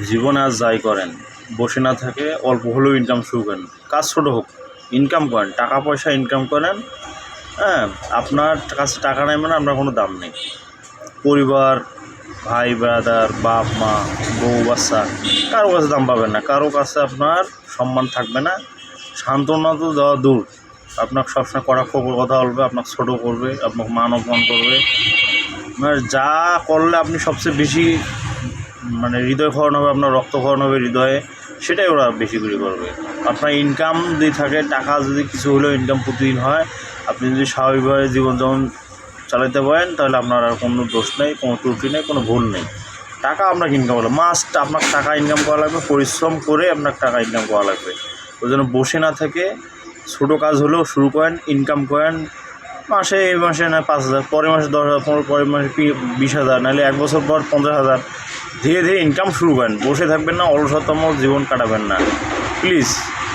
জীবনে আজ যাই করেন, বসে না থেকে অল্প হলেও ইনকাম শুরু করেন। কাজ ছোটো হোক, ইনকাম করেন, টাকা পয়সা ইনকাম করেন। হ্যাঁ, আপনার কাছে টাকা নেই মানে আপনার কোনো দাম নেই। পরিবার, ভাই ব্রাদার, বাপ মা, বউ বাচ্চা, কারো কাছে দাম পাবেন না, কারো কাছে আপনার সম্মান থাকবে না। সান্ত্বনা তো দেওয়া দূর, আপনাকে সবসময় কটাক্ষ করে কথা বলবে, আপনাকে ছোটো করবে, আপনাকে মান অপমান করবে। মানে যা করলে আপনি সবচেয়ে বেশি হৃদয়ক্ষরণ হবে, আপনার রক্তক্ষরণ হবে হৃদয়ে, সেটাই ওরা বেশি করে করবে। আপনার ইনকাম যদি থাকে, টাকা যদি কিছু হলেও ইনকাম প্রতিদিন হয়, আপনি যদি স্বাভাবিকভাবে জীবনযাপন চালাতে পারেন, তাহলে আপনার আর কোনো দোষ নেই, কোনো ত্রুটি নেই, কোনো ভুল নেই। টাকা আপনাকে ইনকাম করা মাস্ট, আপনার টাকা ইনকাম করা লাগবে, পরিশ্রম করে আপনার টাকা ইনকাম করা লাগবে। ওই জন্য বসে না থেকে ছোটো কাজ হলেও শুরু করেন, ইনকাম করেন। এই মাসে না 5,000, পরের মাসে 10,000, পরের মাসে 20,000, নাহলে 1 বছর পর 50,000। ধীরে ধীরে ইনকাম শুরু করেন, বসে থাকবেন না, অলসতম জীবন কাটাবেন না প্লিজ।